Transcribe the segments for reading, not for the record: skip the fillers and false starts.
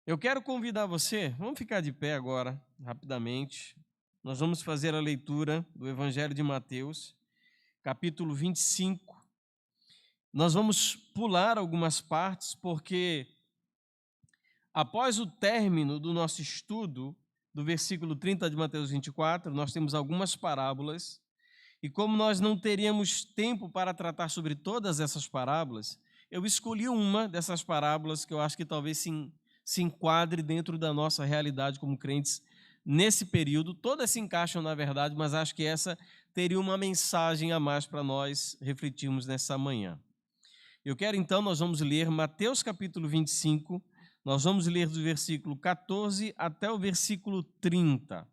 Eu quero convidar você, vamos ficar de pé agora, rapidamente. Nós vamos fazer a leitura do Evangelho de Mateus, capítulo 25. Nós vamos pular algumas partes, porque após o término do nosso estudo, do versículo 30 de Mateus 24, nós temos algumas parábolas, e como nós não teríamos tempo para tratar sobre todas essas parábolas, eu escolhi uma dessas parábolas que eu acho que talvez se enquadre dentro da nossa realidade como crentes nesse período. Todas se encaixam, na verdade, mas acho que essa teria uma mensagem a mais para nós refletirmos nessa manhã. Eu quero então, nós vamos ler Mateus capítulo 25, nós vamos ler do versículo 14 até o versículo 30,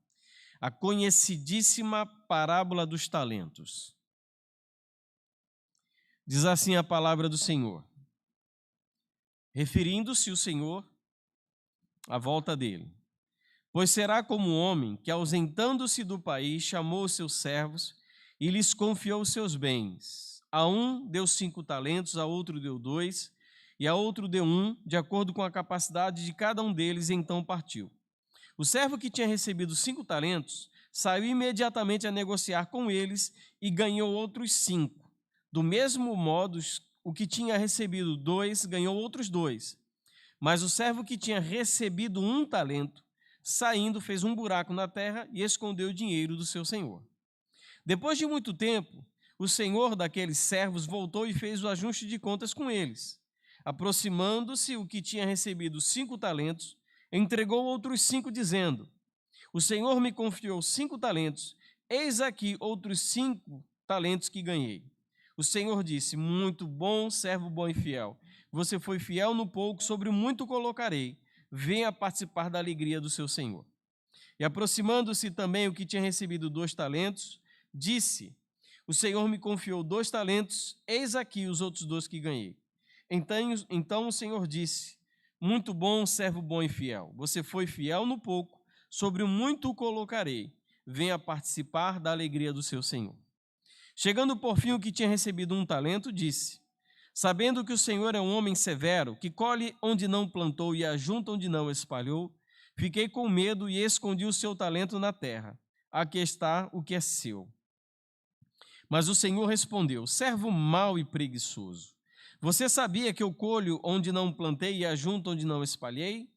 a conhecidíssima parábola dos talentos. Diz assim a palavra do Senhor, referindo-se o Senhor à volta dele. Pois será como um homem que, ausentando-se do país, chamou os seus servos e lhes confiou os seus bens. A um deu 5 talentos, a outro deu 2, e a outro deu 1, de acordo com a capacidade de cada um deles, e então partiu. O servo que tinha recebido 5 talentos saiu imediatamente a negociar com eles e ganhou outros 5. Do mesmo modo, o que tinha recebido 2 ganhou outros 2. Mas o servo que tinha recebido 1 talento, saindo, fez um buraco na terra e escondeu o dinheiro do seu senhor. Depois de muito tempo, o senhor daqueles servos voltou e fez o ajuste de contas com eles. Aproximando-se o que tinha recebido 5 talentos, entregou outros 5, dizendo: O senhor me confiou 5 talentos, eis aqui outros 5 talentos que ganhei. O senhor disse: Muito bom, servo bom e fiel. Você foi fiel no pouco, sobre o muito colocarei. Venha participar da alegria do seu senhor. E aproximando-se também o que tinha recebido 2 talentos, disse: O senhor me confiou 2 talentos, eis aqui os outros 2 que ganhei. Então o senhor disse: Muito bom, servo bom e fiel. Você foi fiel no pouco, sobre o muito o colocarei. Venha participar da alegria do seu senhor. Chegando por fim o que tinha recebido 1 talento, disse: Sabendo que o Senhor é um homem severo, que colhe onde não plantou e ajunta onde não espalhou, fiquei com medo e escondi o seu talento na terra. Aqui está o que é seu. Mas o Senhor respondeu: Servo mau e preguiçoso, você sabia que eu colho onde não plantei e ajunto onde não espalhei?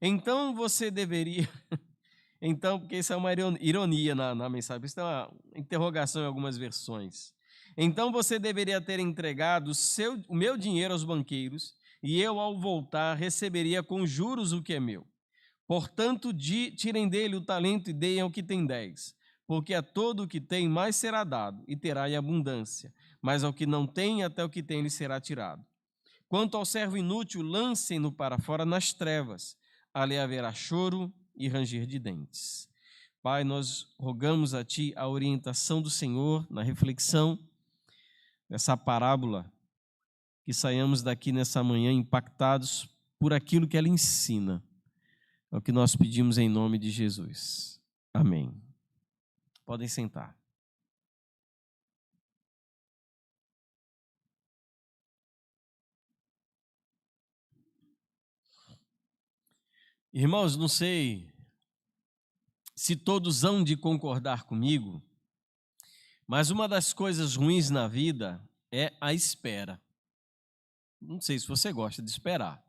Então você deveria... Então, porque isso é uma ironia na mensagem, isso é uma interrogação em algumas versões. Então você deveria ter entregado o meu dinheiro aos banqueiros, e eu, ao voltar, receberia com juros o que é meu. Portanto, tirem dele o talento e deem ao que tem 10, porque a todo o que tem mais será dado, e terá em abundância, mas ao que não tem, até o que tem lhe será tirado. Quanto ao servo inútil, lancem-no para fora nas trevas, ali haverá choro e ranger de dentes. Pai, nós rogamos a Ti a orientação do Senhor na reflexão dessa parábola, que saiamos daqui nessa manhã impactados por aquilo que ela ensina. É o que nós pedimos em nome de Jesus. Amém. Podem sentar. Irmãos, não sei se todos hão de concordar comigo, mas uma das coisas ruins na vida é a espera. Não sei se você gosta de esperar.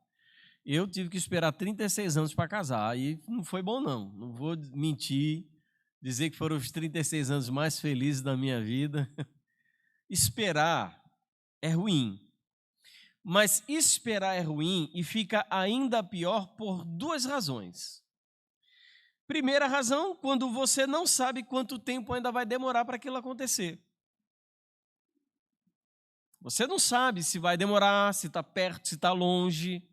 Eu tive que esperar 36 anos para casar e não foi bom não. Não vou mentir, dizer que foram os 36 anos mais felizes da minha vida. Esperar é ruim. Mas esperar é ruim e fica ainda pior por 2 razões. Primeira razão, quando você não sabe quanto tempo ainda vai demorar para aquilo acontecer. Você não sabe se vai demorar, se está perto, se está longe.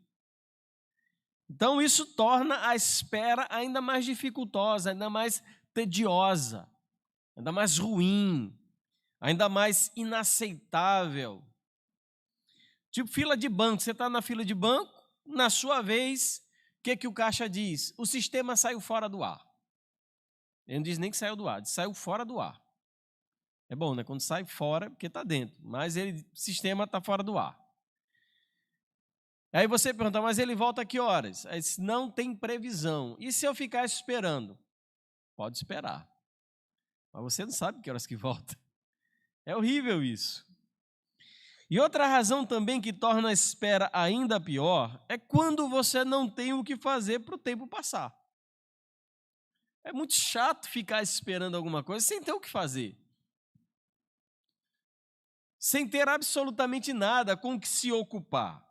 Então isso torna a espera ainda mais dificultosa, ainda mais tediosa, ainda mais ruim, ainda mais inaceitável. Tipo fila de banco, você está na fila de banco, na sua vez, o que o caixa diz? O sistema saiu fora do ar. Ele não diz nem que saiu do ar, diz saiu fora do ar. É bom, né? Quando sai fora, porque está dentro, mas o sistema está fora do ar. Aí você pergunta, mas ele volta a que horas? Aí diz, não tem previsão. E se eu ficar esperando? Pode esperar. Mas você não sabe que horas que volta. É horrível isso. E outra razão também que torna a espera ainda pior é quando você não tem o que fazer para o tempo passar. É muito chato ficar esperando alguma coisa sem ter o que fazer. Sem ter absolutamente nada com o que se ocupar.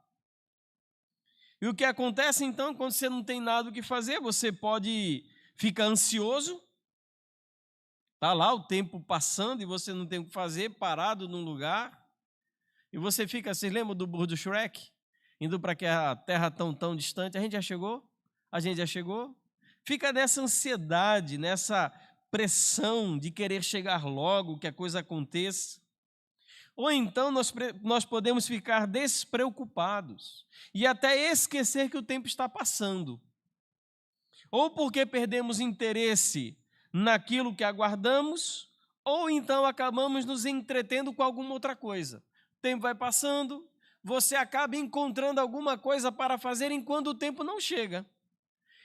E o que acontece então, quando você não tem nada o que fazer, você pode ficar ansioso, está lá o tempo passando e você não tem o que fazer, parado num lugar, e você fica, vocês lembram do burro do Shrek? Indo para aquela terra tão distante, a gente já chegou? A gente já chegou? Fica nessa ansiedade, nessa pressão de querer chegar logo, que a coisa aconteça. Ou então nós podemos ficar despreocupados e até esquecer que o tempo está passando. Ou porque perdemos interesse naquilo que aguardamos, ou então acabamos nos entretendo com alguma outra coisa. O tempo vai passando, você acaba encontrando alguma coisa para fazer enquanto o tempo não chega.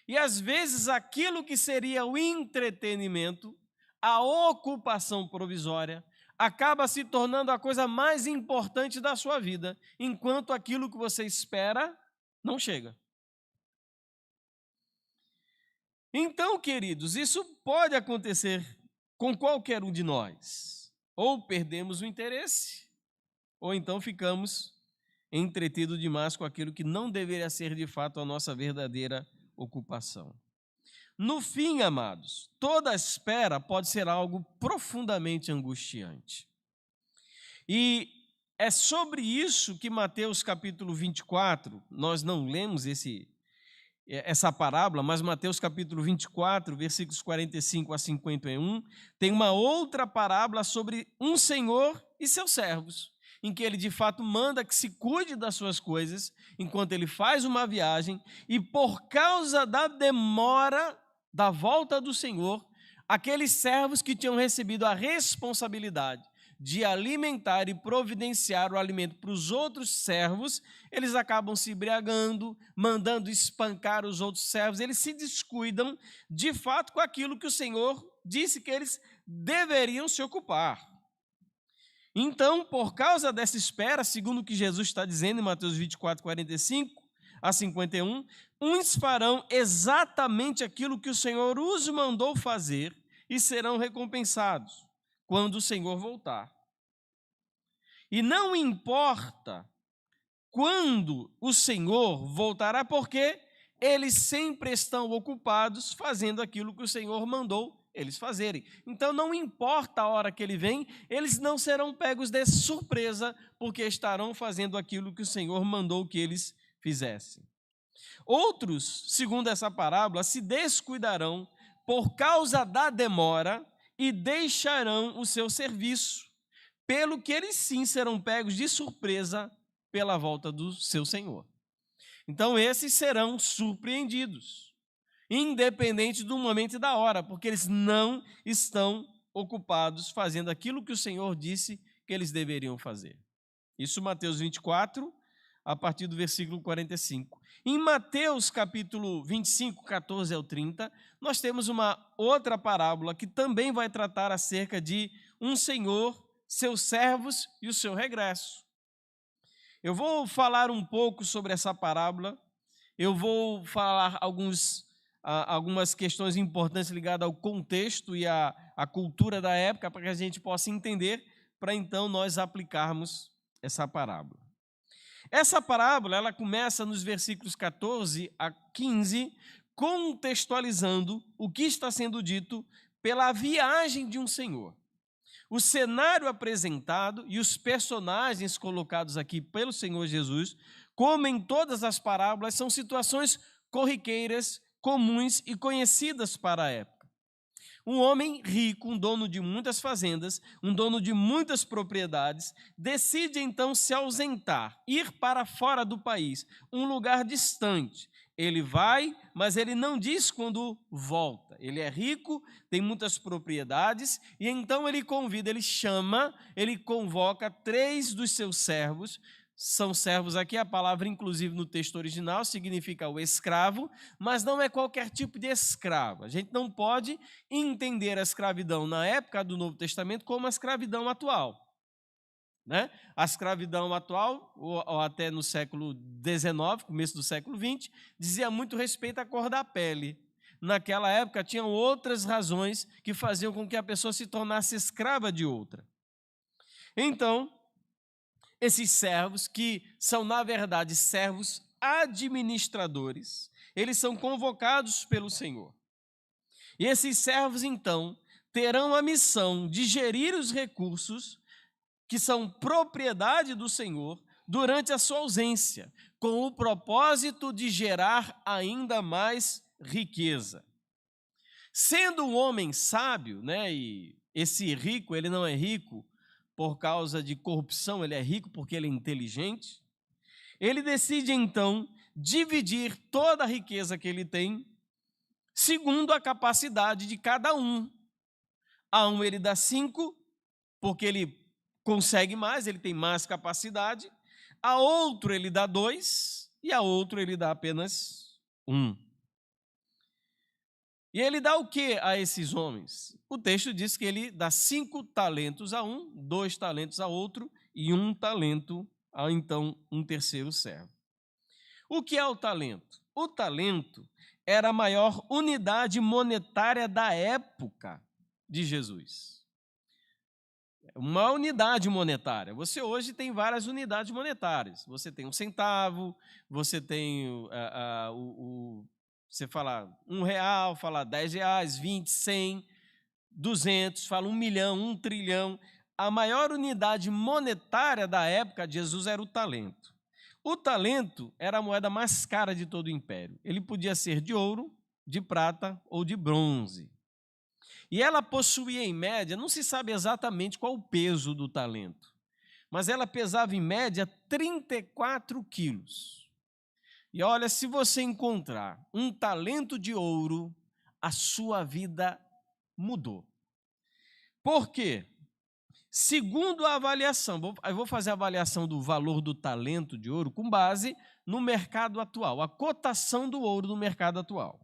E às vezes aquilo que seria o entretenimento, a ocupação provisória, acaba se tornando a coisa mais importante da sua vida, enquanto aquilo que você espera não chega. Então, queridos, isso pode acontecer com qualquer um de nós. Ou perdemos o interesse, ou então ficamos entretidos demais com aquilo que não deveria ser de fato a nossa verdadeira ocupação. No fim, amados, toda espera pode ser algo profundamente angustiante. E é sobre isso que Mateus capítulo 24, nós não lemos essa parábola, mas Mateus capítulo 24, versículos 45 a 51, tem uma outra parábola sobre um senhor e seus servos, em que ele de fato manda que se cuide das suas coisas, enquanto ele faz uma viagem, e por causa da demora da volta do Senhor, aqueles servos que tinham recebido a responsabilidade de alimentar e providenciar o alimento para os outros servos, eles acabam se embriagando, mandando espancar os outros servos, eles se descuidam de fato com aquilo que o Senhor disse que eles deveriam se ocupar. Então, por causa dessa espera, segundo o que Jesus está dizendo em Mateus 24, 45 a 51, uns farão exatamente aquilo que o Senhor os mandou fazer e serão recompensados quando o Senhor voltar. E não importa quando o Senhor voltará, porque eles sempre estão ocupados fazendo aquilo que o Senhor mandou eles fazerem. Então não importa a hora que ele vem, eles não serão pegos de surpresa, porque estarão fazendo aquilo que o Senhor mandou que eles fizessem. Outros, segundo essa parábola, se descuidarão por causa da demora e deixarão o seu serviço, pelo que eles sim serão pegos de surpresa pela volta do seu Senhor. Então esses serão surpreendidos, independente do momento e da hora, porque eles não estão ocupados fazendo aquilo que o Senhor disse que eles deveriam fazer. Isso Mateus 24, a partir do versículo 45. Em Mateus capítulo 25, 14 ao 30, nós temos uma outra parábola que também vai tratar acerca de um senhor, seus servos e o seu regresso. Eu vou falar um pouco sobre essa parábola, eu vou falar algumas questões importantes ligadas ao contexto e à cultura da época, para que a gente possa entender, para então nós aplicarmos essa parábola. Essa parábola, ela começa nos versículos 14 a 15, contextualizando o que está sendo dito pela viagem de um senhor. O cenário apresentado e os personagens colocados aqui pelo Senhor Jesus, como em todas as parábolas, são situações corriqueiras, comuns e conhecidas para a época. Um homem rico, um dono de muitas fazendas, um dono de muitas propriedades, decide então se ausentar, ir para fora do país, um lugar distante. Ele vai, mas ele não diz quando volta. Ele é rico, tem muitas propriedades, e então ele convida, ele chama, ele convoca 3 dos seus servos, são servos aqui, a palavra inclusive no texto original significa o escravo, mas não é qualquer tipo de escravo. A gente não pode entender a escravidão na época do Novo Testamento como a escravidão atual. Né? A escravidão atual, ou até no século XIX, começo do século XX, dizia muito respeito à cor da pele. Naquela época, tinham outras razões que faziam com que a pessoa se tornasse escrava de outra. Então, esses servos, que são, na verdade, servos administradores, eles são convocados pelo Senhor. E esses servos, então, terão a missão de gerir os recursos que são propriedade do Senhor durante a sua ausência, com o propósito de gerar ainda mais riqueza. Sendo um homem sábio, né, e esse rico, ele não é rico por causa de corrupção, ele é rico porque ele é inteligente, ele decide então dividir toda a riqueza que ele tem segundo a capacidade de cada um. A um ele dá 5, porque ele consegue mais, ele tem mais capacidade. A outro ele dá 2 e a outro ele dá apenas 1. E ele dá o que a esses homens? O texto diz que ele dá 5 talentos a um, 2 talentos a outro e 1 talento a então um terceiro servo. O que é o talento? O talento era a maior unidade monetária da época de Jesus. Uma unidade monetária. Você hoje tem várias unidades monetárias. Você tem um centavo, você tem você fala R$1, fala R$10, 20, 100, 200, fala 1 milhão, 1 trilhão. A maior unidade monetária da época de Jesus era o talento. O talento era a moeda mais cara de todo o império. Ele podia ser de ouro, de prata ou de bronze. E ela possuía, em média, não se sabe exatamente qual o peso do talento, mas ela pesava, em média, 34 quilos. E olha, se você encontrar um talento de ouro, a sua vida mudou. Por quê? Segundo a avaliação, eu vou fazer a avaliação do valor do talento de ouro com base no mercado atual, a cotação do ouro no mercado atual.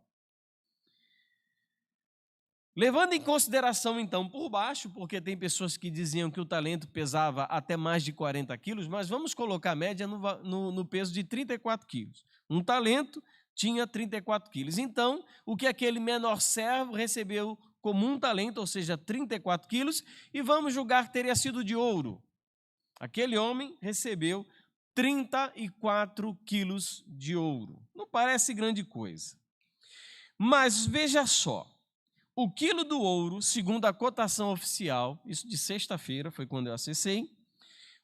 Levando em consideração, então, por baixo, porque tem pessoas que diziam que o talento pesava até mais de 40 quilos, mas vamos colocar a média no peso de 34 quilos. Um talento tinha 34 quilos. Então, o que aquele menor servo recebeu como um talento, ou seja, 34 quilos, e vamos julgar que teria sido de ouro. Aquele homem recebeu 34 quilos de ouro. Não parece grande coisa. Mas veja só. O quilo do ouro, segundo a cotação oficial, isso de sexta-feira, foi quando eu acessei,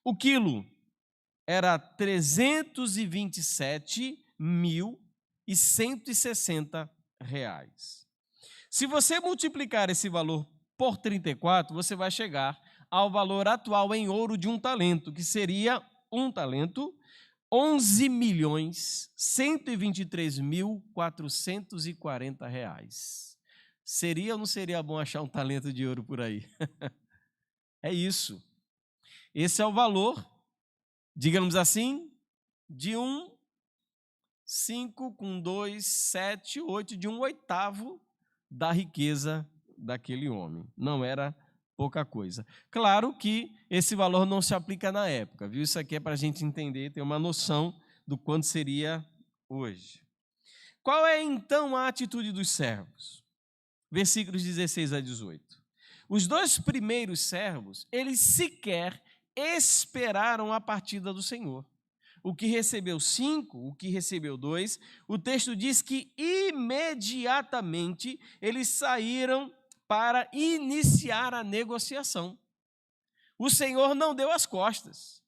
o quilo era R$327.160. Se você multiplicar esse valor por 34, você vai chegar ao valor atual em ouro de um talento, que seria um talento, R$11.123.440. Seria ou não seria bom achar um talento de ouro por aí? É isso. Esse é o valor, digamos assim, de 5 com 2, 7, 8, de 1/8 da riqueza daquele homem. Não era pouca coisa. Claro que esse valor não se aplica na época, viu? Isso aqui é para a gente entender, ter uma noção do quanto seria hoje. Qual é, então, a atitude dos servos? Versículos 16 a 18. Os 2 primeiros servos, eles sequer esperaram a partida do Senhor. O que recebeu 5, o que recebeu 2, o texto diz que imediatamente eles saíram para iniciar a negociação. O Senhor não deu as costas,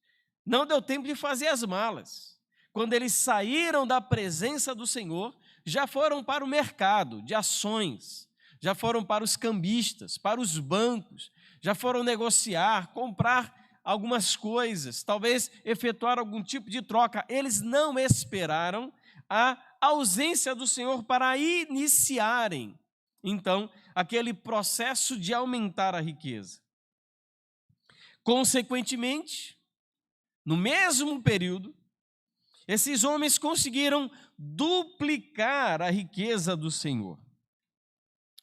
não deu tempo de fazer as malas. Quando eles saíram da presença do Senhor, já foram para o mercado de ações, já foram para os cambistas, para os bancos, já foram negociar, comprar algumas coisas, talvez efetuar algum tipo de troca. Eles não esperaram a ausência do Senhor para iniciarem, então, aquele processo de aumentar a riqueza. Consequentemente, no mesmo período, esses homens conseguiram duplicar a riqueza do Senhor.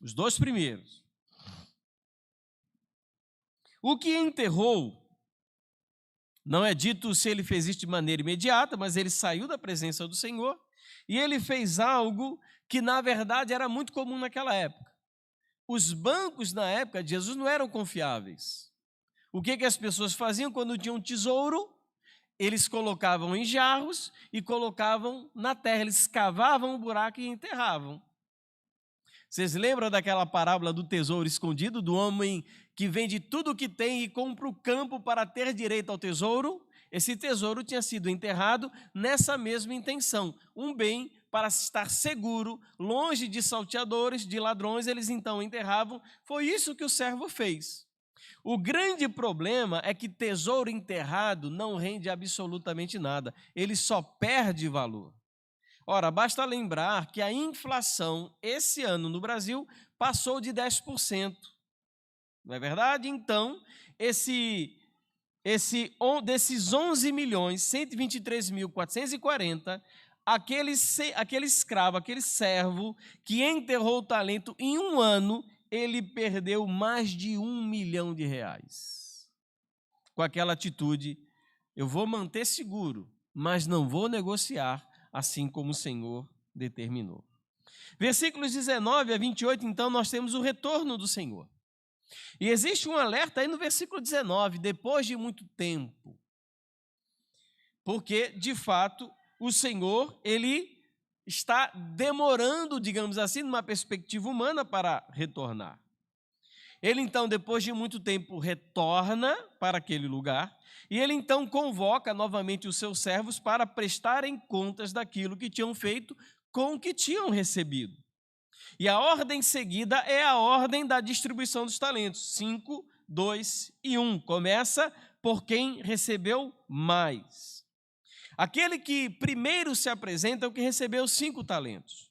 Os dois primeiros. O que enterrou, não é dito se ele fez isso de maneira imediata, mas ele saiu da presença do Senhor e ele fez algo que, na verdade, era muito comum naquela época. Os bancos, na época de Jesus, não eram confiáveis. O que as pessoas faziam quando tinham um tesouro? Eles colocavam em jarros e colocavam na terra. Eles cavavam um buraco e enterravam. Vocês lembram daquela parábola do tesouro escondido, do homem que vende tudo o que tem e compra o campo para ter direito ao tesouro? Esse tesouro tinha sido enterrado nessa mesma intenção, um bem para estar seguro, longe de salteadores, de ladrões, eles então enterravam. Foi isso que o servo fez. O grande problema é que tesouro enterrado não rende absolutamente nada, ele só perde valor. Ora, basta lembrar que a inflação esse ano no Brasil passou de 10%. Não é verdade? Então, desses 11.123.440, aquele escravo, aquele servo que enterrou o talento em um ano, ele perdeu mais de R$1 milhão. Com aquela atitude, eu vou manter seguro, mas não vou negociar, assim como o Senhor determinou. Versículos 19 a 28, então, nós temos o retorno do Senhor. E existe um alerta aí no versículo 19, depois de muito tempo. Porque, de fato, o Senhor, ele está demorando, digamos assim, numa perspectiva humana para retornar. Ele, então, depois de muito tempo, retorna para aquele lugar e ele, então, convoca novamente os seus servos para prestarem contas daquilo que tinham feito com o que tinham recebido. E a ordem seguida é a ordem da distribuição dos talentos, 5, 2 e 1. Começa por quem recebeu mais. Aquele que primeiro se apresenta é o que recebeu 5 talentos.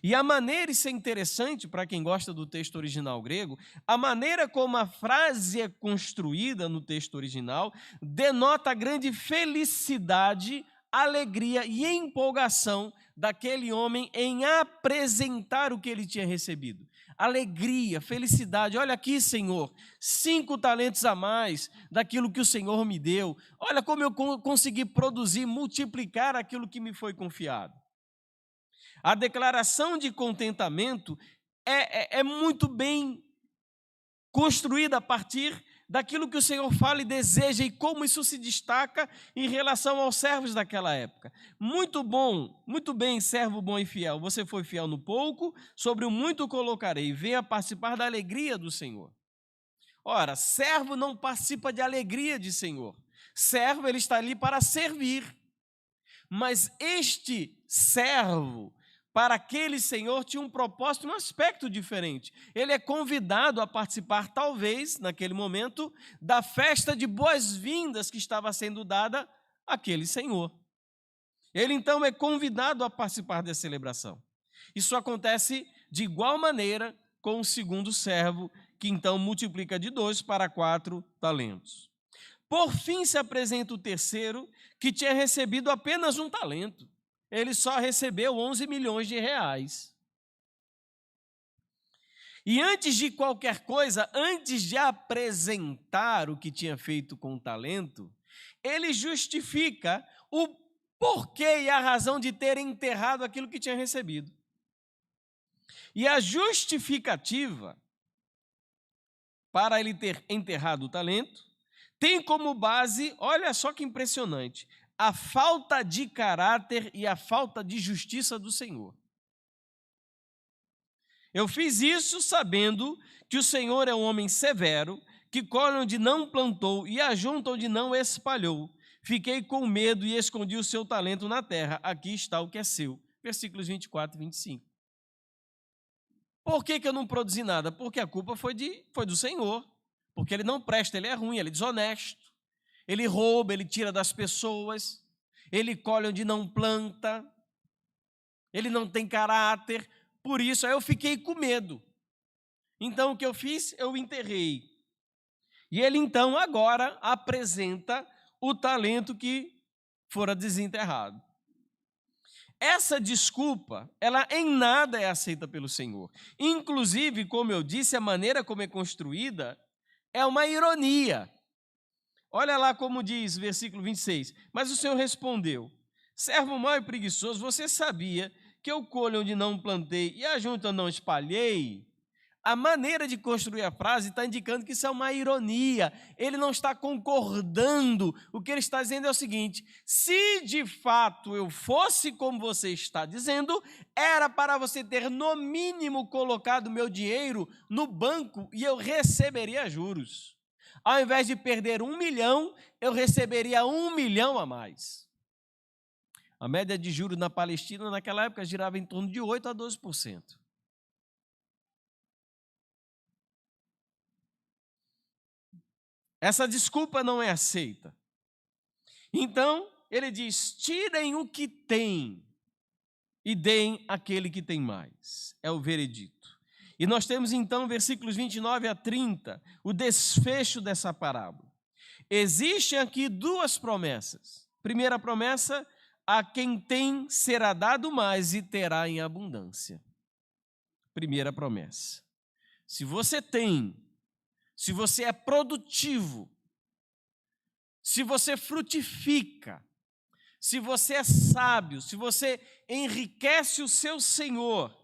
E a maneira, isso é interessante para quem gosta do texto original grego, a maneira como a frase é construída no texto original denota a grande felicidade, alegria e empolgação daquele homem em apresentar o que ele tinha recebido. Alegria, felicidade, olha aqui, Senhor, 5 talentos a mais daquilo que o Senhor me deu. Olha como eu consegui produzir, multiplicar aquilo que me foi confiado. A declaração de contentamento é muito bem construída a partir daquilo que o Senhor fala e deseja e como isso se destaca em relação aos servos daquela época. Muito bom, muito bem, servo bom e fiel. Você foi fiel no pouco, sobre o muito colocarei. Venha participar da alegria do Senhor. Ora, servo não participa de alegria de Senhor. Servo, ele está ali para servir. Mas este servo, para aquele senhor, tinha um propósito, um aspecto diferente. Ele é convidado a participar, talvez, naquele momento, da festa de boas-vindas que estava sendo dada àquele senhor. Ele, então, é convidado a participar dessa celebração. Isso acontece de igual maneira com o segundo servo, que, então, multiplica de 2 para 4 talentos. Por fim, se apresenta o terceiro, que tinha recebido apenas 1 talento. Ele só recebeu 11 milhões de reais. E antes de qualquer coisa, antes de apresentar o que tinha feito com o talento, ele justifica o porquê e a razão de ter enterrado aquilo que tinha recebido. E a justificativa para ele ter enterrado o talento tem como base, olha só que impressionante, a falta de caráter e a falta de justiça do Senhor. Eu fiz isso sabendo que o Senhor é um homem severo, que colhe onde não plantou e ajunta onde não espalhou. Fiquei com medo e escondi o seu talento na terra. Aqui está o que é seu. Versículos 24 e 25. Por que eu não produzi nada? Porque a culpa foi do Senhor. Porque ele não presta, ele é ruim, ele é desonesto. Ele rouba, ele tira das pessoas, ele colhe onde não planta, ele não tem caráter. Por isso, aí eu fiquei com medo. Então, o que eu fiz? Eu enterrei. E ele, então, agora apresenta o talento que fora desenterrado. Essa desculpa, ela em nada é aceita pelo Senhor. Inclusive, como eu disse, a maneira como é construída é uma ironia. Olha lá como diz, versículo 26. Mas o Senhor respondeu: servo mau e preguiçoso, você sabia que eu colho onde não plantei e ajunto onde não espalhei? A maneira de construir a frase está indicando que isso é uma ironia. Ele não está concordando. O que ele está dizendo é o seguinte: se de fato eu fosse como você está dizendo, era para você ter no mínimo colocado meu dinheiro no banco e eu receberia juros. Ao invés de perder 1 milhão, eu receberia 1 milhão a mais. A média de juros na Palestina naquela época girava em torno de 8% a 12%. Essa desculpa não é aceita. Então, ele diz: tirem o que tem e deem àquele que tem mais. É o veredito. E nós temos então, versículos 29 a 30, o desfecho dessa parábola. Existem aqui duas promessas. Primeira promessa: a quem tem será dado mais e terá em abundância. Primeira promessa. Se você tem, se você é produtivo, se você frutifica, se você é sábio, se você enriquece o seu Senhor,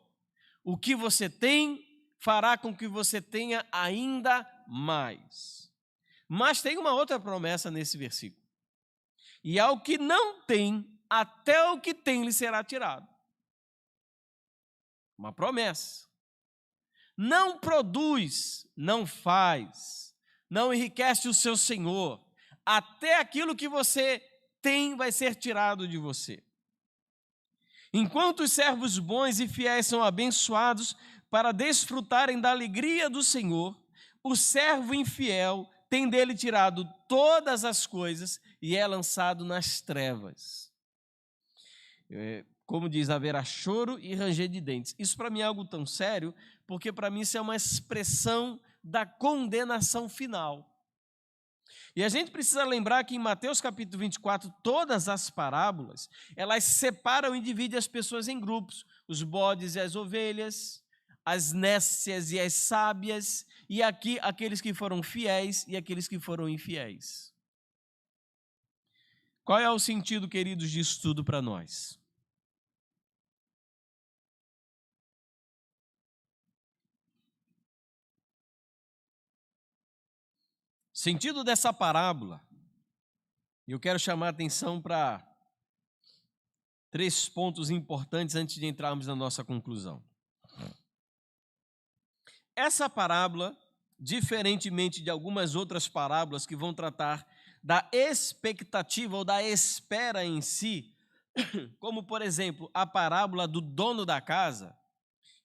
o que você tem fará com que você tenha ainda mais. Mas tem uma outra promessa nesse versículo. E ao que não tem, até o que tem lhe será tirado. Uma promessa. Não produz, não faz, não enriquece o seu Senhor, até aquilo que você tem vai ser tirado de você. Enquanto os servos bons e fiéis são abençoados para desfrutarem da alegria do Senhor, o servo infiel tem dele tirado todas as coisas e é lançado nas trevas. Como diz, haverá choro e ranger de dentes. Isso para mim é algo tão sério, porque para mim isso é uma expressão da condenação final. E a gente precisa lembrar que em Mateus capítulo 24, todas as parábolas, elas separam e dividem as pessoas em grupos, os bodes e as ovelhas, as nécias e as sábias, e aqui aqueles que foram fiéis e aqueles que foram infiéis. Qual é o sentido, queridos, disso tudo para nós? O sentido dessa parábola, e eu quero chamar a atenção para 3 pontos importantes antes de entrarmos na nossa conclusão. Essa parábola, diferentemente de algumas outras parábolas que vão tratar da expectativa ou da espera em si, como, por exemplo, a parábola do dono da casa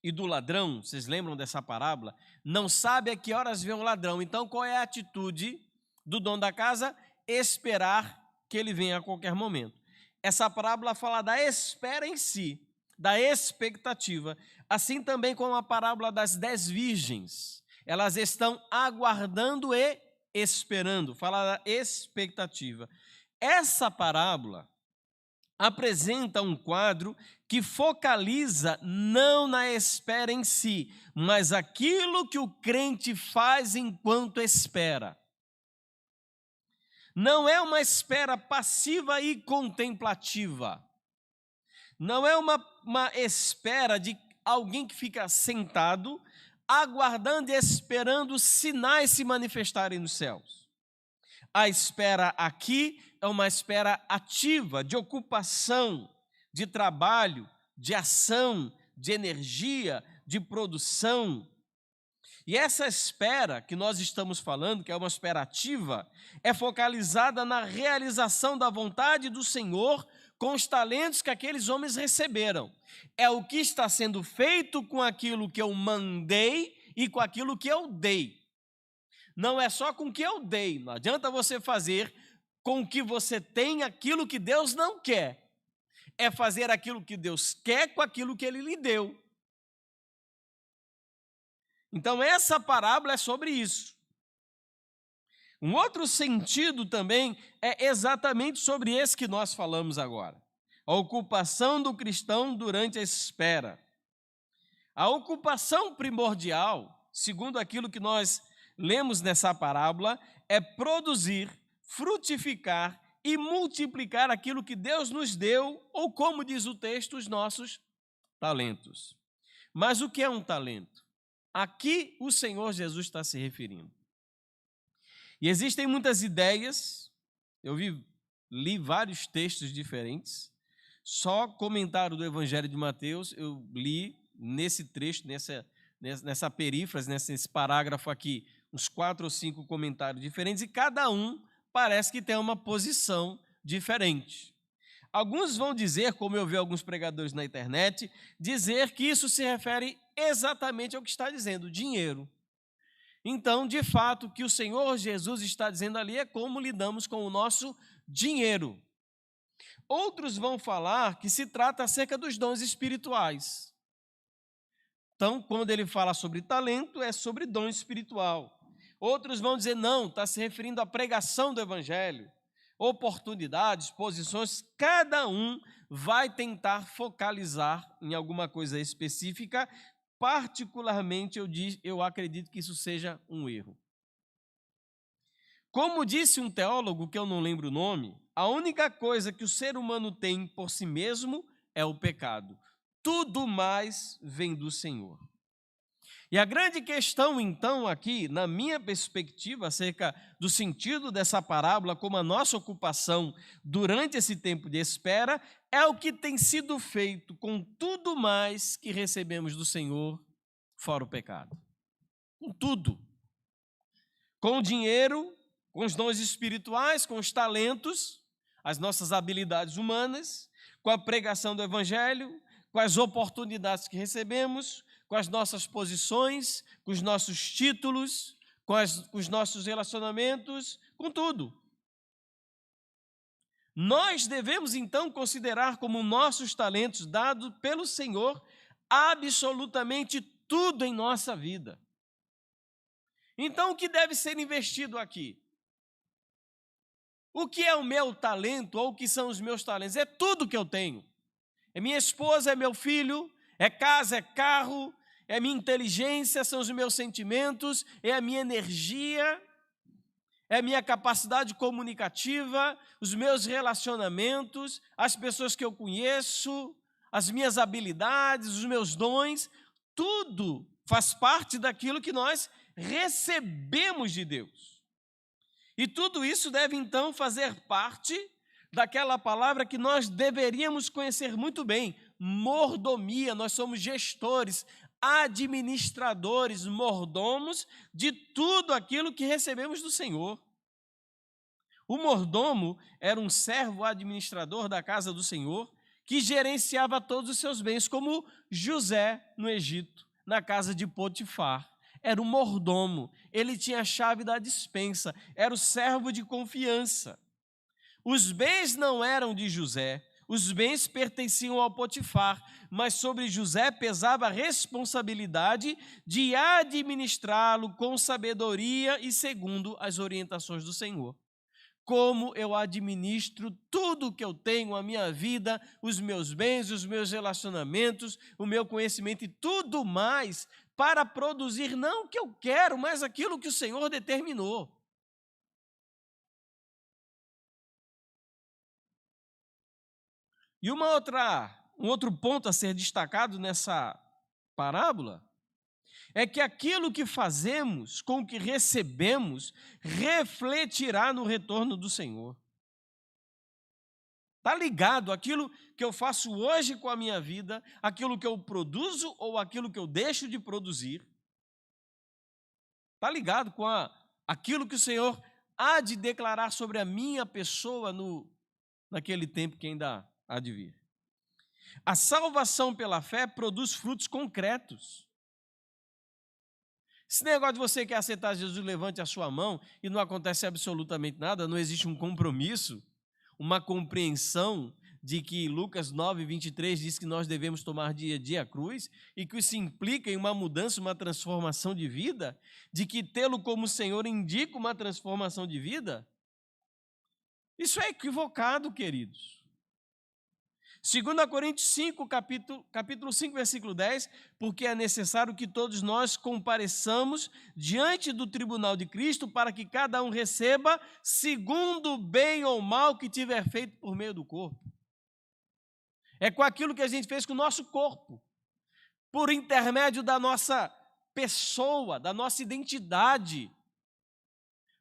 e do ladrão, vocês lembram dessa parábola? Não sabe a que horas vem o ladrão. Então, qual é a atitude do dono da casa? Esperar que ele venha a qualquer momento. Essa parábola fala da espera em si, da expectativa. Assim também como a parábola das 10 virgens. Elas estão aguardando e esperando. Fala da expectativa. Essa parábola apresenta um quadro que focaliza não na espera em si, mas aquilo que o crente faz enquanto espera. Não é uma espera passiva e contemplativa. Não é uma espera de alguém que fica sentado, aguardando e esperando sinais se manifestarem nos céus. A espera aqui é uma espera ativa, de ocupação, de trabalho, de ação, de energia, de produção. E essa espera que nós estamos falando, que é uma espera ativa, é focalizada na realização da vontade do Senhor com os talentos que aqueles homens receberam. É o que está sendo feito com aquilo que eu mandei e com aquilo que eu dei. Não é só com o que eu dei, não adianta você fazer com o que você tem aquilo que Deus não quer. É fazer aquilo que Deus quer com aquilo que Ele lhe deu. Então essa parábola é sobre isso. Um outro sentido também é exatamente sobre esse que nós falamos agora. A ocupação do cristão durante a espera. A ocupação primordial, segundo aquilo que nós lemos nessa parábola, é produzir, frutificar e multiplicar aquilo que Deus nos deu, ou como diz o texto, os nossos talentos. Mas o que é um talento? Aqui o Senhor Jesus está se referindo. E existem muitas ideias, li vários textos diferentes, só comentário do Evangelho de Mateus, eu li nesse trecho, nessa perífrase, nesse parágrafo aqui, uns 4 ou 5 comentários diferentes, e cada um parece que tem uma posição diferente. Alguns vão dizer, como eu vi alguns pregadores na internet, dizer que isso se refere exatamente ao que está dizendo, dinheiro. Então, de fato, o que o Senhor Jesus está dizendo ali é como lidamos com o nosso dinheiro. Outros vão falar que se trata acerca dos dons espirituais. Então, quando ele fala sobre talento, é sobre dom espiritual. Outros vão dizer, não, está se referindo à pregação do Evangelho, oportunidades, posições, cada um vai tentar focalizar em alguma coisa específica. Particularmente, eu acredito que isso seja um erro. Como disse um teólogo, que eu não lembro o nome, a única coisa que o ser humano tem por si mesmo é o pecado. Tudo mais vem do Senhor. E a grande questão, então, aqui, na minha perspectiva, acerca do sentido dessa parábola, como a nossa ocupação durante esse tempo de espera, é o que tem sido feito com tudo mais que recebemos do Senhor, fora o pecado. Com tudo. Com o dinheiro, com os dons espirituais, com os talentos, as nossas habilidades humanas, com a pregação do Evangelho, com as oportunidades que recebemos, com as nossas posições, com os nossos títulos, com os nossos relacionamentos, com tudo. Nós devemos, então, considerar como nossos talentos dados pelo Senhor absolutamente tudo em nossa vida. Então, o que deve ser investido aqui? O que é o meu talento ou o que são os meus talentos? É tudo que eu tenho. É minha esposa, é meu filho, é casa, é carro, é minha inteligência, são os meus sentimentos, é a minha energia, é a minha capacidade comunicativa, os meus relacionamentos, as pessoas que eu conheço, as minhas habilidades, os meus dons, tudo faz parte daquilo que nós recebemos de Deus. E tudo isso deve, então, fazer parte daquela palavra que nós deveríamos conhecer muito bem, mordomia. Nós somos gestores, administradores, mordomos de tudo aquilo que recebemos do Senhor. O mordomo era um servo administrador da casa do Senhor que gerenciava todos os seus bens, como José no Egito, na casa de Potifar. Era um mordomo, ele tinha a chave da despensa, era o servo de confiança. Os bens não eram de José, os bens pertenciam ao Potifar, mas sobre José pesava a responsabilidade de administrá-lo com sabedoria e segundo as orientações do Senhor. Como eu administro tudo o que eu tenho, a minha vida, os meus bens, os meus relacionamentos, o meu conhecimento e tudo mais, para produzir não o que eu quero, mas aquilo que o Senhor determinou. E um outro ponto a ser destacado nessa parábola é que aquilo que fazemos com o que recebemos refletirá no retorno do Senhor. Está ligado aquilo que eu faço hoje com a minha vida, aquilo que eu produzo ou aquilo que eu deixo de produzir. Está ligado com aquilo que o Senhor há de declarar sobre a minha pessoa naquele tempo que ainda há de vir. A salvação pela fé produz frutos concretos. Esse negócio de você quer aceitar Jesus, levante a sua mão e não acontece absolutamente nada, não existe um compromisso, uma compreensão de que Lucas 9:23 diz que nós devemos tomar dia a dia a cruz, e que isso implica em uma mudança, uma transformação de vida, de que tê-lo como Senhor indica uma transformação de vida, isso é equivocado, queridos. 2 Coríntios 5, capítulo 5, versículo 10, porque é necessário que todos nós compareçamos diante do tribunal de Cristo para que cada um receba segundo o bem ou mal que tiver feito por meio do corpo. É com aquilo que a gente fez com o nosso corpo, por intermédio da nossa pessoa, da nossa identidade.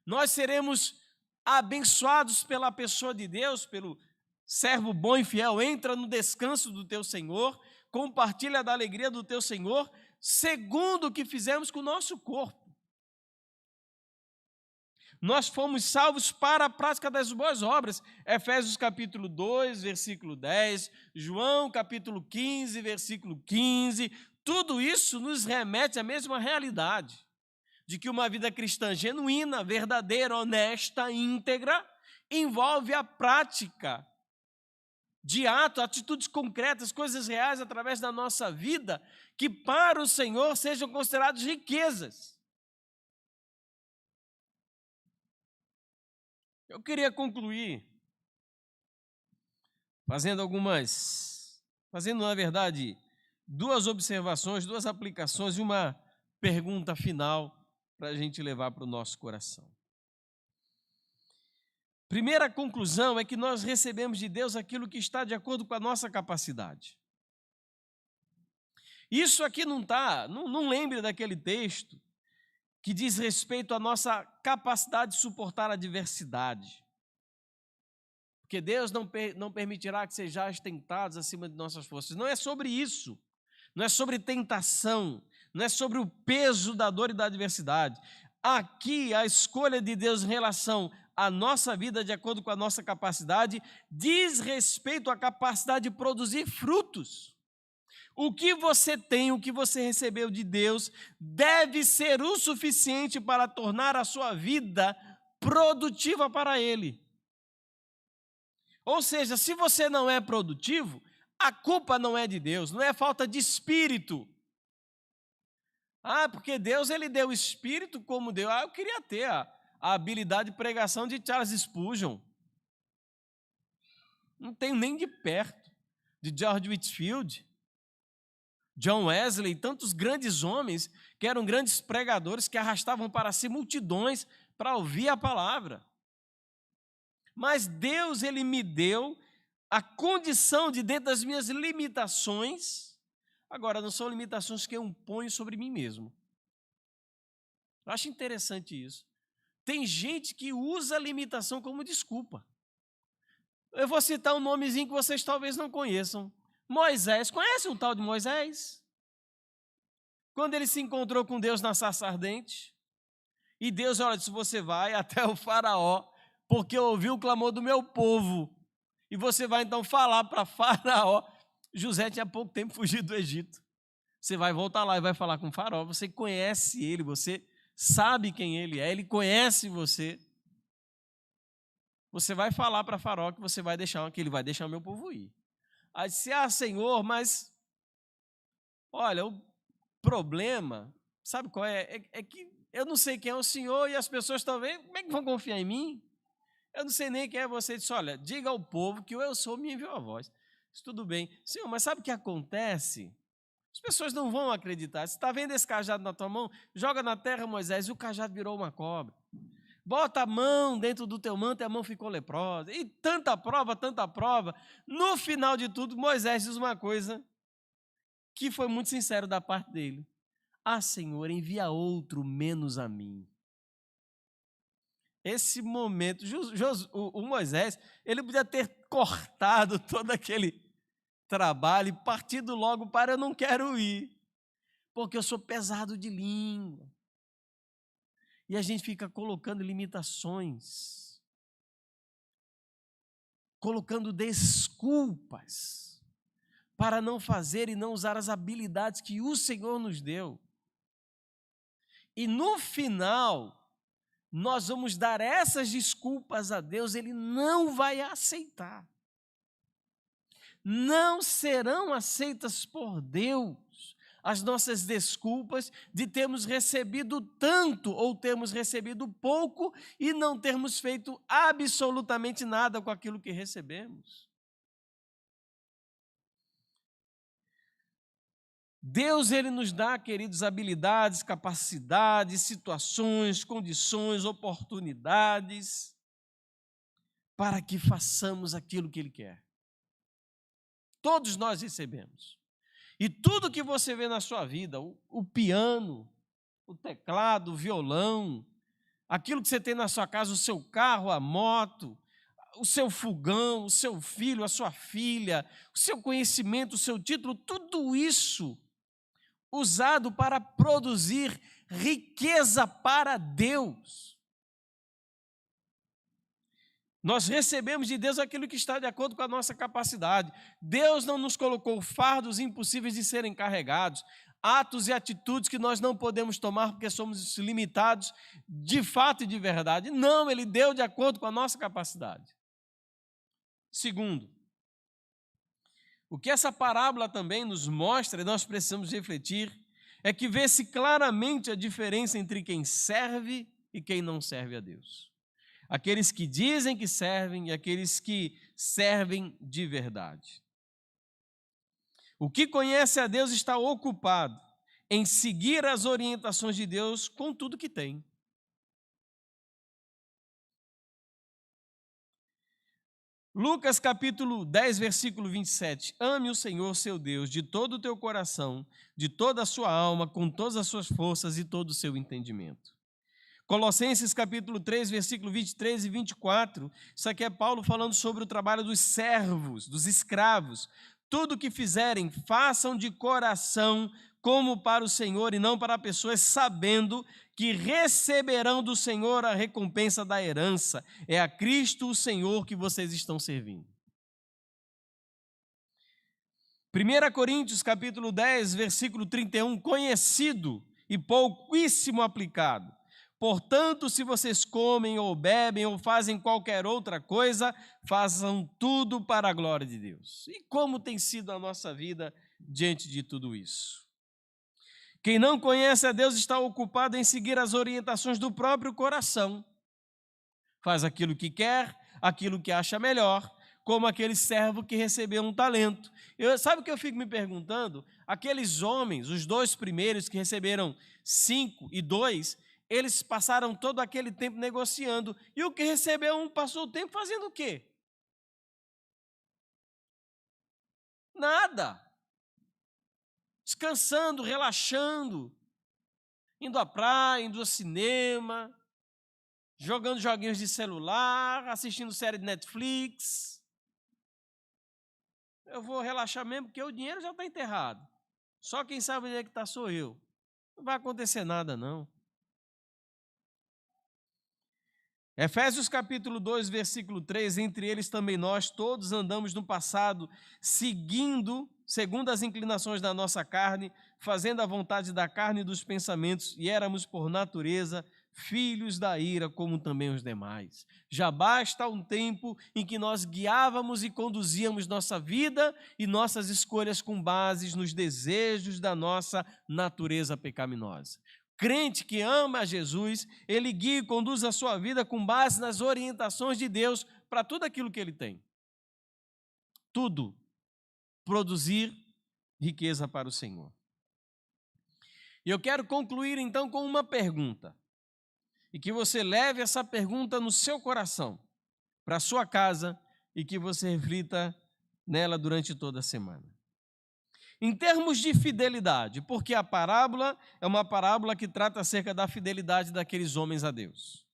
Nós seremos abençoados pela pessoa de Deus, pelo servo bom e fiel, entra no descanso do teu Senhor, compartilha da alegria do teu Senhor, segundo o que fizemos com o nosso corpo. Nós fomos salvos para a prática das boas obras. Efésios capítulo 2, versículo 10, João capítulo 15, versículo 15, tudo isso nos remete à mesma realidade, de que uma vida cristã genuína, verdadeira, honesta, íntegra, envolve a prática de atos, atitudes concretas, coisas reais através da nossa vida, que para o Senhor sejam considerados riquezas. Eu queria concluir fazendo, na verdade, duas observações, duas aplicações e uma pergunta final para a gente levar para o nosso coração. Primeira conclusão é que nós recebemos de Deus aquilo que está de acordo com a nossa capacidade. Isso aqui não lembre daquele texto que diz respeito à nossa capacidade de suportar a adversidade. Porque Deus não permitirá que sejais tentados acima de nossas forças. Não é sobre isso. Não é sobre tentação. Não é sobre o peso da dor e da adversidade. Aqui, a escolha de Deus em relação à nossa vida, de acordo com a nossa capacidade, diz respeito à capacidade de produzir frutos. O que você tem, o que você recebeu de Deus, deve ser o suficiente para tornar a sua vida produtiva para Ele. Ou seja, se você não é produtivo, a culpa não é de Deus, não é falta de espírito. Porque Deus ele deu espírito como deu. Eu queria ter a habilidade de pregação de Charles Spurgeon. Não tenho nem de perto. De George Whitefield, John Wesley, tantos grandes homens que eram grandes pregadores que arrastavam para si multidões para ouvir a palavra. Mas Deus ele me deu a condição de, dentro das minhas limitações. Agora, não são limitações que eu imponho sobre mim mesmo. Eu acho interessante isso. Tem gente que usa a limitação como desculpa. Eu vou citar um nomezinho que vocês talvez não conheçam. Moisés. Conhece um tal de Moisés? Quando ele se encontrou com Deus na sarça ardente, e Deus, olha, disse, você vai até o faraó, porque ouviu o clamor do meu povo. E você vai então falar para faraó. José tinha pouco tempo fugido do Egito. Você vai voltar lá e vai falar com o faraó. Você conhece ele, você sabe quem ele é, ele conhece você. Você vai falar para faraó que ele vai deixar o meu povo ir. Aí disse, Senhor, mas olha, o problema, sabe qual é? É que eu não sei quem é o Senhor e as pessoas talvez, como é que vão confiar em mim? Eu não sei nem quem é você. Ele disse, olha, diga ao povo que eu sou, me enviou a voz. Disse, tudo bem. Senhor, mas sabe o que acontece? As pessoas não vão acreditar. Você está vendo esse cajado na tua mão? Joga na terra, Moisés, e o cajado virou uma cobra. Bota a mão dentro do teu manto e a mão ficou leprosa. E tanta prova, tanta prova. No final de tudo, Moisés diz uma coisa que foi muito sincero da parte dele. Senhor, envia outro menos a mim. Esse momento, o Moisés, ele podia ter cortado todo aquele trabalho e partido logo para eu não quero ir, porque eu sou pesado de língua. E a gente fica colocando limitações, colocando desculpas para não fazer e não usar as habilidades que o Senhor nos deu. E no final, nós vamos dar essas desculpas a Deus, Ele não vai aceitar. não serão aceitas por Deus as nossas desculpas de termos recebido tanto ou termos recebido pouco e não termos feito absolutamente nada com aquilo que recebemos. Deus, Ele nos dá, queridos, habilidades, capacidades, situações, condições, oportunidades para que façamos aquilo que Ele quer. Todos nós recebemos. E tudo que você vê na sua vida, o piano, o teclado, o violão, aquilo que você tem na sua casa, o seu carro, a moto, o seu fogão, o seu filho, a sua filha, o seu conhecimento, o seu título, tudo isso usado para produzir riqueza para Deus. Nós recebemos de Deus aquilo que está de acordo com a nossa capacidade. Deus não nos colocou fardos impossíveis de serem carregados, atos e atitudes que nós não podemos tomar porque somos limitados de fato e de verdade. Não, Ele deu de acordo com a nossa capacidade. Segundo, o que essa parábola também nos mostra, e nós precisamos refletir, é que vê-se claramente a diferença entre quem serve e quem não serve a Deus. Aqueles que dizem que servem e aqueles que servem de verdade. O que conhece a Deus está ocupado em seguir as orientações de Deus com tudo que tem. Lucas capítulo 10, versículo 27. Ame o Senhor seu Deus de todo o teu coração, de toda a sua alma, com todas as suas forças e todo o seu entendimento. Colossenses capítulo 3, versículo 23 e 24, isso aqui é Paulo falando sobre o trabalho dos servos, dos escravos. Tudo que fizerem, façam de coração como para o Senhor e não para pessoas, sabendo que receberão do Senhor a recompensa da herança. É a Cristo o Senhor que vocês estão servindo. 1 Coríntios capítulo 10, versículo 31, conhecido e pouquíssimo aplicado. Portanto, se vocês comem ou bebem ou fazem qualquer outra coisa, façam tudo para a glória de Deus. E como tem sido a nossa vida diante de tudo isso? Quem não conhece a Deus está ocupado em seguir as orientações do próprio coração. Faz aquilo que quer, aquilo que acha melhor, como aquele servo que recebeu um talento. Sabe o que eu fico me perguntando? Aqueles homens, os 2 primeiros que receberam 5 e 2, eles passaram todo aquele tempo negociando. E o que recebeu um passou o tempo fazendo o quê? Nada. Descansando, relaxando, indo à praia, indo ao cinema, jogando joguinhos de celular, assistindo série de Netflix. Eu vou relaxar mesmo porque o dinheiro já está enterrado. Só quem sabe onde é que está sou eu. Não vai acontecer nada, não. Efésios capítulo 2, versículo 3, entre eles também nós todos andamos no passado, segundo as inclinações da nossa carne, fazendo a vontade da carne e dos pensamentos, e éramos por natureza filhos da ira, como também os demais. Já basta um tempo em que nós guiávamos e conduzíamos nossa vida e nossas escolhas com bases nos desejos da nossa natureza pecaminosa. Crente que ama a Jesus, ele guia e conduz a sua vida com base nas orientações de Deus para tudo aquilo que ele tem. Tudo. Produzir riqueza para o Senhor. E eu quero concluir então com uma pergunta. E que você leve essa pergunta no seu coração, para a sua casa, e que você reflita nela durante toda a semana. Em termos de fidelidade, porque a parábola é uma parábola que trata acerca da fidelidade daqueles homens a Deus.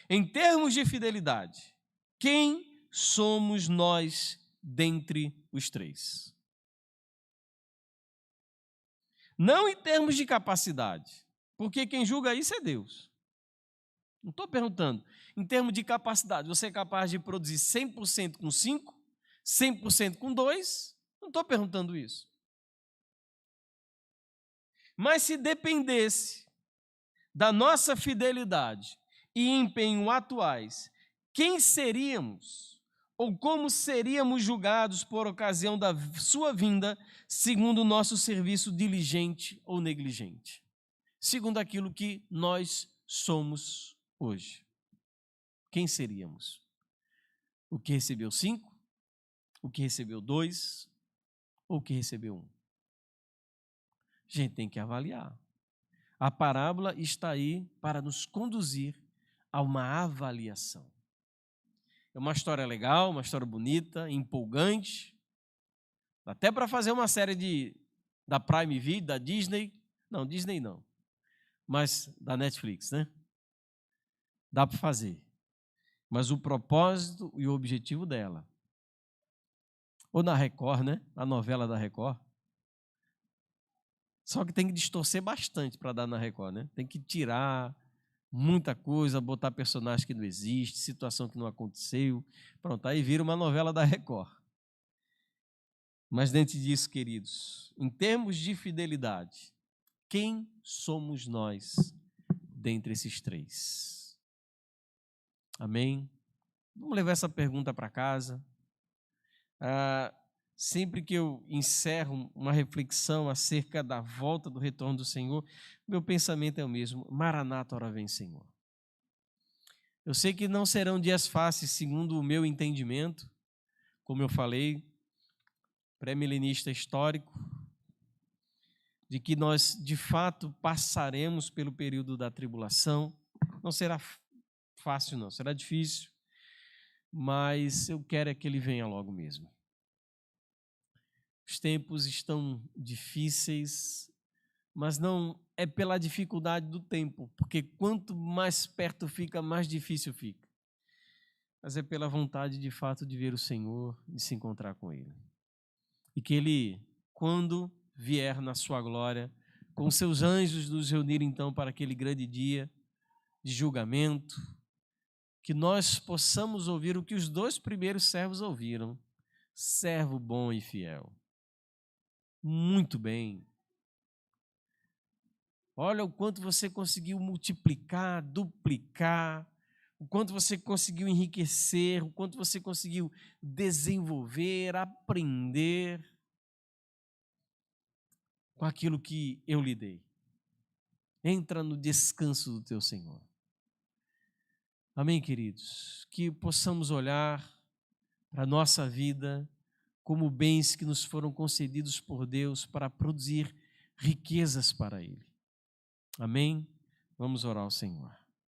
Em termos de fidelidade, quem somos nós dentre os 3? Não em termos de capacidade, porque quem julga isso é Deus. Não estou perguntando. Em termos de capacidade, você é capaz de produzir 100% com 5? 100% com 2? Não estou perguntando isso. Mas se dependesse da nossa fidelidade e empenho atuais, quem seríamos Ou como seríamos julgados por ocasião da sua vinda, segundo o nosso serviço diligente ou negligente? Segundo aquilo que nós somos hoje. Quem seríamos? O que recebeu 5? O que recebeu 2? Ou o que recebeu 1? A gente tem que avaliar. A parábola está aí para nos conduzir a uma avaliação. É uma história legal, uma história bonita, empolgante. Dá até para fazer uma série da Prime Video, da Disney. Não, Disney não. Mas da Netflix, né? Dá para fazer. Mas o propósito e o objetivo dela. Ou na Record, né? A novela da Record. Só que tem que distorcer bastante para dar na Record, né? Tem que tirar muita coisa, botar personagem que não existe, situação que não aconteceu. Pronto, aí vira uma novela da Record. Mas dentro disso, queridos, em termos de fidelidade, quem somos nós dentre esses três? Amém? Vamos levar essa pergunta para casa. Sempre que eu encerro uma reflexão acerca da volta do retorno do Senhor, meu pensamento é o mesmo: Maranata, ora vem, Senhor. Eu sei que não serão dias fáceis, segundo o meu entendimento, como eu falei, pré-milenista histórico, de que nós, de fato, passaremos pelo período da tribulação. Não será fácil, não, será difícil, mas eu quero é que ele venha logo mesmo. Os tempos estão difíceis, mas não é pela dificuldade do tempo, porque quanto mais perto fica, mais difícil fica. Mas é pela vontade, de fato, de ver o Senhor, de se encontrar com Ele. E que Ele, quando vier na sua glória, com seus anjos nos reunir então para aquele grande dia de julgamento, que nós possamos ouvir o que os 2 primeiros servos ouviram: servo bom e fiel. Muito bem. Olha o quanto você conseguiu multiplicar, duplicar, o quanto você conseguiu enriquecer, o quanto você conseguiu desenvolver, aprender com aquilo que eu lhe dei. Entra no descanso do teu Senhor. Amém, queridos? Que possamos olhar para a nossa vida como bens que nos foram concedidos por Deus para produzir riquezas para Ele. Amém? Vamos orar ao Senhor.